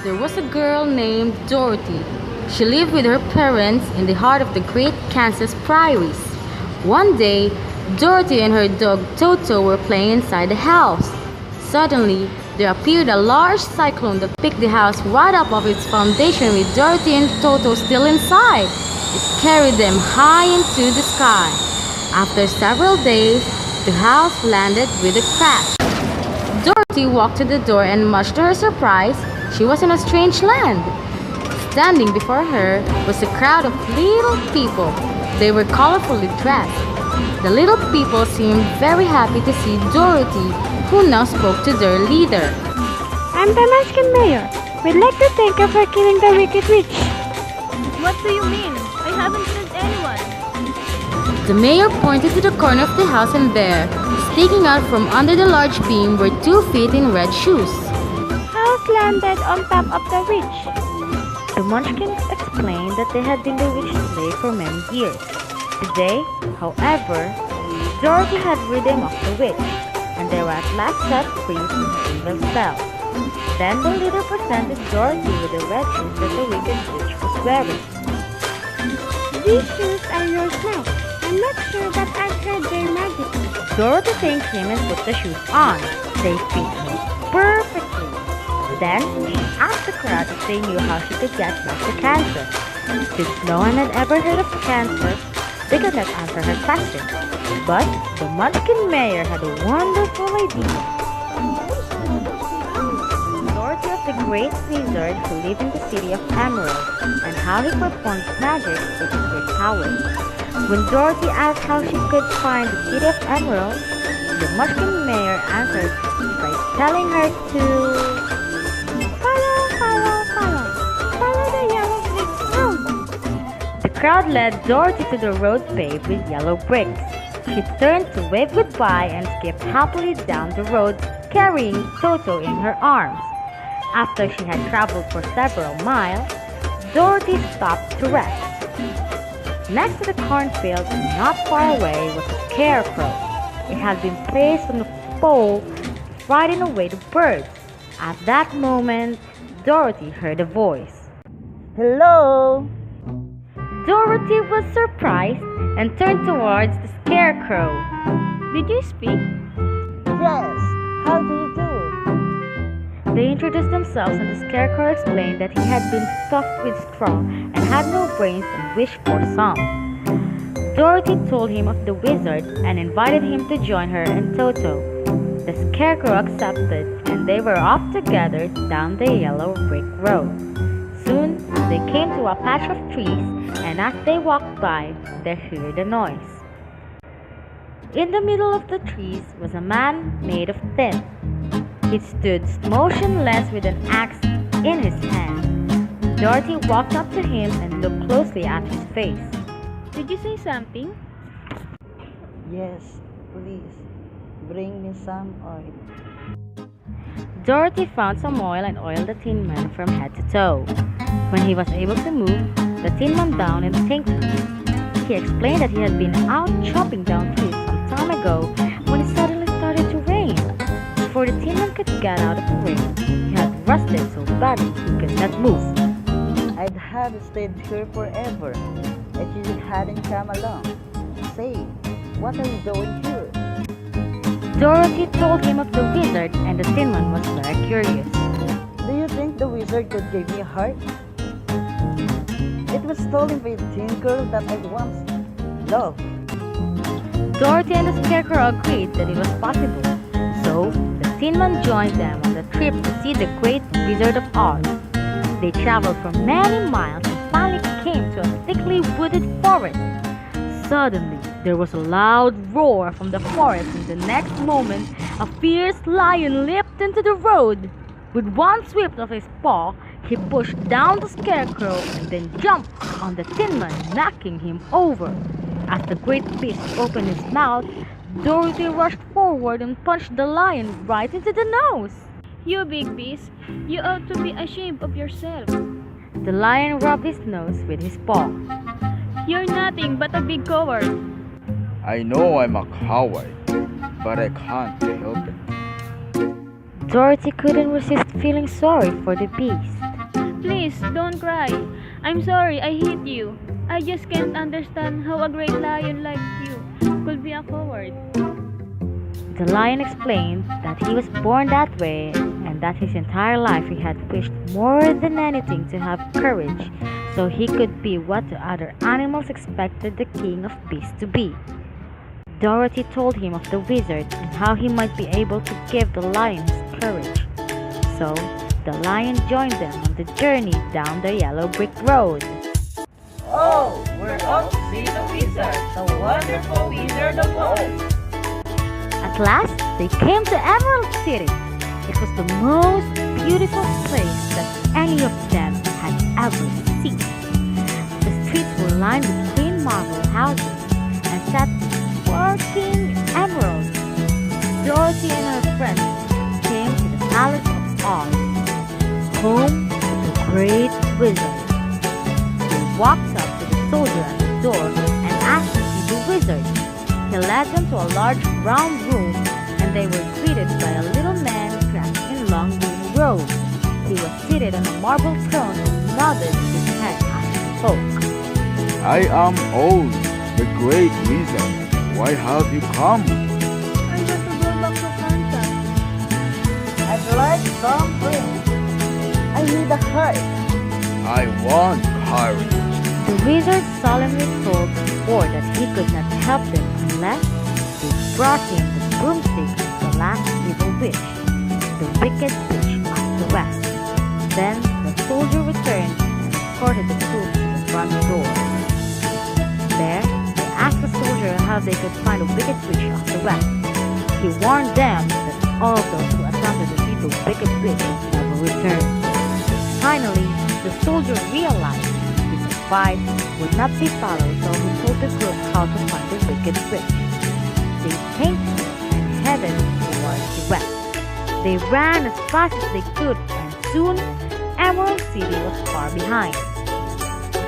There was a girl named Dorothy. She lived with her parents in the heart of the great Kansas prairies. One day, Dorothy and her dog Toto were playing inside the house. Suddenly, there appeared a large cyclone that picked the house right up off its foundation with Dorothy and Toto still inside. It carried them high into the sky. After several days, the house landed with a crash. Dorothy walked to the door and much to her surprise, she was in a strange land. Standing before her was a crowd of little people. They were colorfully dressed. The little people seemed very happy to see Dorothy, who now spoke to their leader. I'm the Munchkin Mayor. We'd like to thank you for killing the wicked witch. What do you mean? I haven't killed anyone. The mayor pointed to the corner of the house, and there, sticking out from under the large beam, were 2 feet in red shoes. House landed on top of the witch. The Munchkins explained that they had been the witch's slave for many years. Today, however, Dorothy had rid them of the witch, and they were at last set free from her evil spell. Then the leader presented Dorothy with the red shoes that the wicked witch was wearing. These shoes are yours now. I'm not sure, but I've heard they're magical. Dorothy thanked him and put the shoes on. They fit her perfectly. Then she asked the crowd if they knew how she could get back to Kansas. Since no one had ever heard of Kansas, they could not answer her question. But the Munchkin Mayor had a wonderful idea. Dorothy of the great wizard who lived in the city of Emerald, and how he performed magic with his great powers. When Dorothy asked how she could find the city of Emerald, the Munchkin Mayor answered by telling her to Follow the yellow brick road. The crowd led Dorothy to the road paved with yellow bricks. She turned to wave goodbye and skipped happily down the road, carrying Toto in her arms. After she had traveled for several miles, Dorothy stopped to rest. Next to the cornfield, not far away, was a scarecrow. It had been placed on a pole to frighten away the birds. At that moment, Dorothy heard a voice. Hello! Dorothy was surprised and turned towards the scarecrow. Did you speak? Yes, how do you do? They introduced themselves, and the scarecrow explained that he had been stuffed with straw and had no brains and wished for some. Dorothy told him of the wizard and invited him to join her and Toto. The scarecrow accepted, and they were off together down the yellow brick road. Soon they came to a patch of trees, and as they walked by, they heard a noise. In the middle of the trees was a man made of tin. He stood motionless with an axe in his hand. Dorothy walked up to him and looked closely at his face. Did you say something? Yes, please. Bring me some oil. Dorothy found some oil and oiled the Tin Man from head to toe. When he was able to move, the Tin Man down and thanked her. He explained that he had been out chopping down trees some time ago when it suddenly started to rain. Before the Tin Man could get out of the rain, he had rusted so badly he could not move. I'd have stayed here forever if you hadn't come along. Say, what are you doing here? Dorothy told him of the wizard, and the Tin Man was very curious. Do you think the wizard could give me a heart? It was stolen by a teen girl that I once loved. Dorothy and the Scarecrow agreed that it was possible. So, the Tin Man joined them on the trip to see the great Wizard of Oz. They traveled for many miles and finally came to a thickly wooded forest. Suddenly, there was a loud roar from the forest, and the next moment, a fierce lion leaped into the road. With one sweep of his paw, he pushed down the Scarecrow and then jumped on the Tin Man, knocking him over. As the great beast opened his mouth, Dorothy rushed forward and punched the lion right into the nose. You big beast, you ought to be ashamed of yourself. The lion rubbed his nose with his paw. You're nothing but a big coward. I know I'm a coward, but I can't help it. Dorothy couldn't resist feeling sorry for the beast. Please, don't cry. I'm sorry I hit you. I just can't understand how a great lion like you could be a coward. The lion explained that he was born that way and that his entire life he had wished more than anything to have courage so he could be what the other animals expected the king of beasts to be. Dorothy told him of the wizard and how he might be able to give the lion his courage. So, the lion joined them on the journey down the yellow brick road. Oh, we're off to see the wizard, the wonderful Wizard of Oz. At last, they came to Emerald City. It was the most beautiful place that any of them had ever seen. The streets were lined with clean marble houses and sat sparkling emeralds. Dorothy and her friends came to the Palace of Oz, home of the great wizard. They walked up to the soldier at the door and asked to see the wizard. He led them to a large round room, and they were greeted by a little man dressed in long green robes. He was seated on a marble throne and nodded his head as he spoke. I am Oz, the great wizard. Why have you come? I want to go back to Kansas. I'd like some drinks. I need a heart. I want courage. The wizard solemnly told the four that he could not help them unless they brought him the broomstick of the last evil witch, the wicked witch of the west. Then the soldier returned and escorted the two to the front door. There, they asked the soldier how they could find the wicked witch of the west. He warned them that all those who attempted to see the wicked witch never returned. Finally, the soldier realized his advice would not be followed, so he told the group how to find the wicked witch. They thanked him and headed towards the west. They ran as fast as they could, and soon Emerald City was far behind.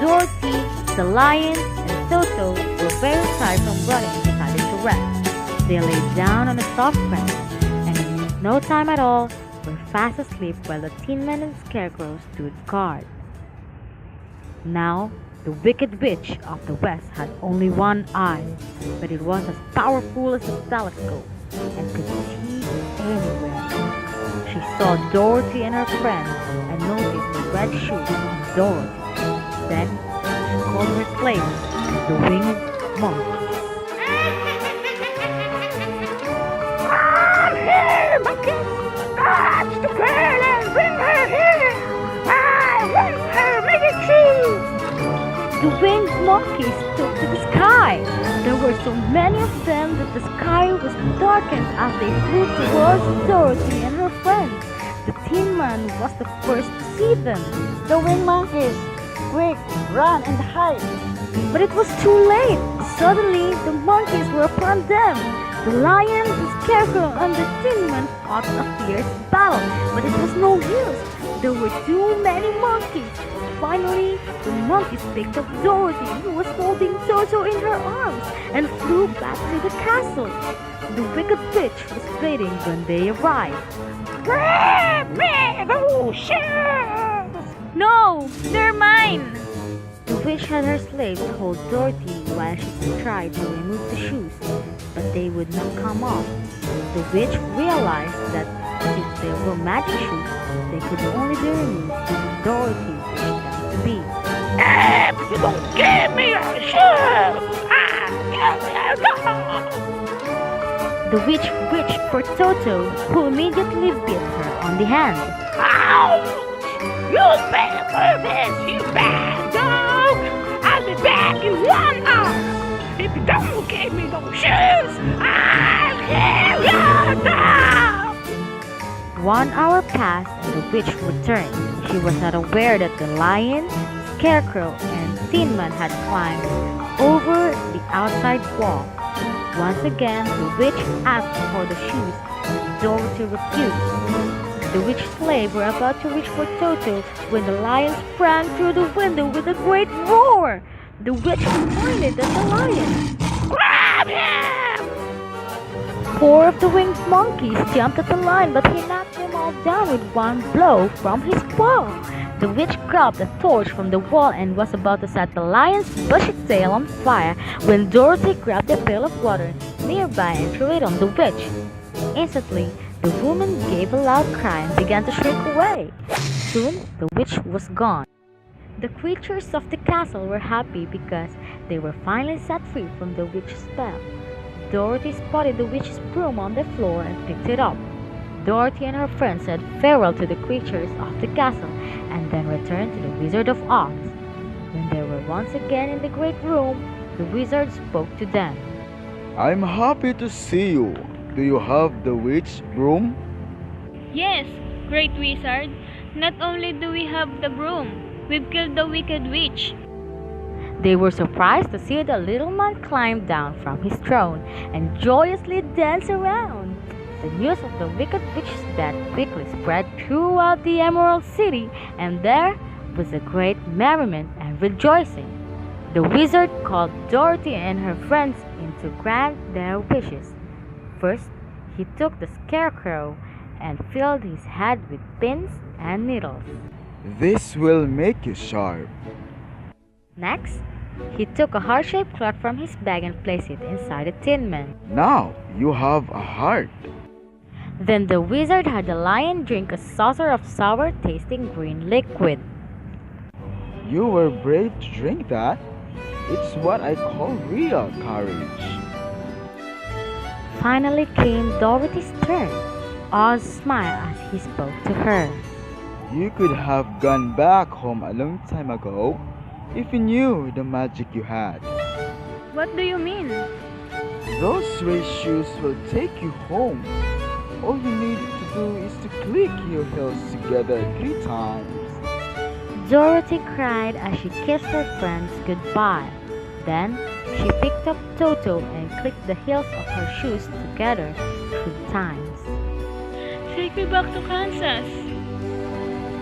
Dorothy, the lion, and Toto were very tired from running and decided to rest. They lay down on a soft grass, and in no time at all were fast asleep while the Tin Man and Scarecrow stood guard. Now, the wicked witch of the west had only one eye, but it was as powerful as a telescope and could see anywhere. She saw Dorothy and her friends and noticed the red shoes on Dorothy. Then she called her slaves, the winged monkeys. Come here, monkeys! Catch the girl and bring her here! I want her made The winged monkeys took to the sky. There were so many of them that the sky was darkened as they flew towards Dorothy and her friends. The Tin Man was the first to see them. The winged monkeys! Quick, run and hide! But it was too late. Suddenly, the monkeys were upon them. The lion, the scarecrow, and the Tin Man fought a fierce battle, but it was no use. There were too many monkeys. Finally, the monkeys picked up Dorothy, who was holding Toto in her arms, and flew back to the castle. The wicked witch was waiting when they arrived. Grab me, those shoes! No, they're mine. The witch had her slaves hold Dorothy while she tried to remove the shoes, but they would not come off. The witch realized that since they were magic shoes, they could only be removed if Dorothy wished them to be. If you don't give me your shoes, I'll kill you! The witch reached for Toto, who immediately bit her on the hand. Ouch! You'll pay for this, you bad dog! I'll be back in 1 hour! If you don't give me those shoes, I'll kill you now! 1 hour passed and the witch returned. She was not aware that the lion, scarecrow, and Tin Man had climbed over the outside wall. Once again, the witch asked for the shoes. Dorothy refused. The witch slaves were about to reach for Toto when the lion sprang through the window with a great roar. The witch pointed at the lion. Grab him! 4 of the winged monkeys jumped at the lion, but he knocked them all down with one blow from his paw. The witch grabbed a torch from the wall and was about to set the lion's bushy tail on fire when Dorothy grabbed a pail of water nearby and threw it on the witch. Instantly, the woman gave a loud cry and began to shrink away. Soon, the witch was gone. The creatures of the castle were happy because they were finally set free from the witch's spell. Dorothy spotted the witch's broom on the floor and picked it up. Dorothy and her friends said farewell to the creatures of the castle and then returned to the Wizard of Oz. When they were once again in the great room, the wizard spoke to them. I'm happy to see you. Do you have the witch broom? Yes, great wizard. Not only do we have the broom, we've killed the wicked witch. They were surprised to see the little man climb down from his throne and joyously dance around. The news of the wicked witch's death quickly spread throughout the Emerald City, and there was a great merriment and rejoicing. The wizard called Dorothy and her friends in to grant their wishes. First, he took the scarecrow and filled his head with pins and needles. This will make you sharp. Next, he took a heart-shaped cloth from his bag and placed it inside the Tin Man. Now you have a heart. Then the wizard had the lion drink a saucer of sour-tasting green liquid. You were brave to drink that. It's what I call real courage. Finally came Dorothy's turn. Oz smiled as he spoke to her. You could have gone back home a long time ago if you knew the magic you had. What do you mean? Those race shoes will take you home. All you need to do is to click your heels together 3 times. Dorothy cried as she kissed her friends goodbye. Then she picked up Toto and clicked the heels of her shoes together 3 times. Take me back to Kansas.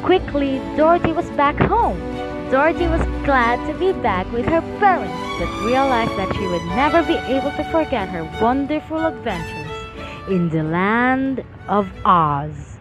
Quickly, Dorothy was back home. Dorothy was glad to be back with her parents, but realized that she would never be able to forget her wonderful adventures in the land of Oz.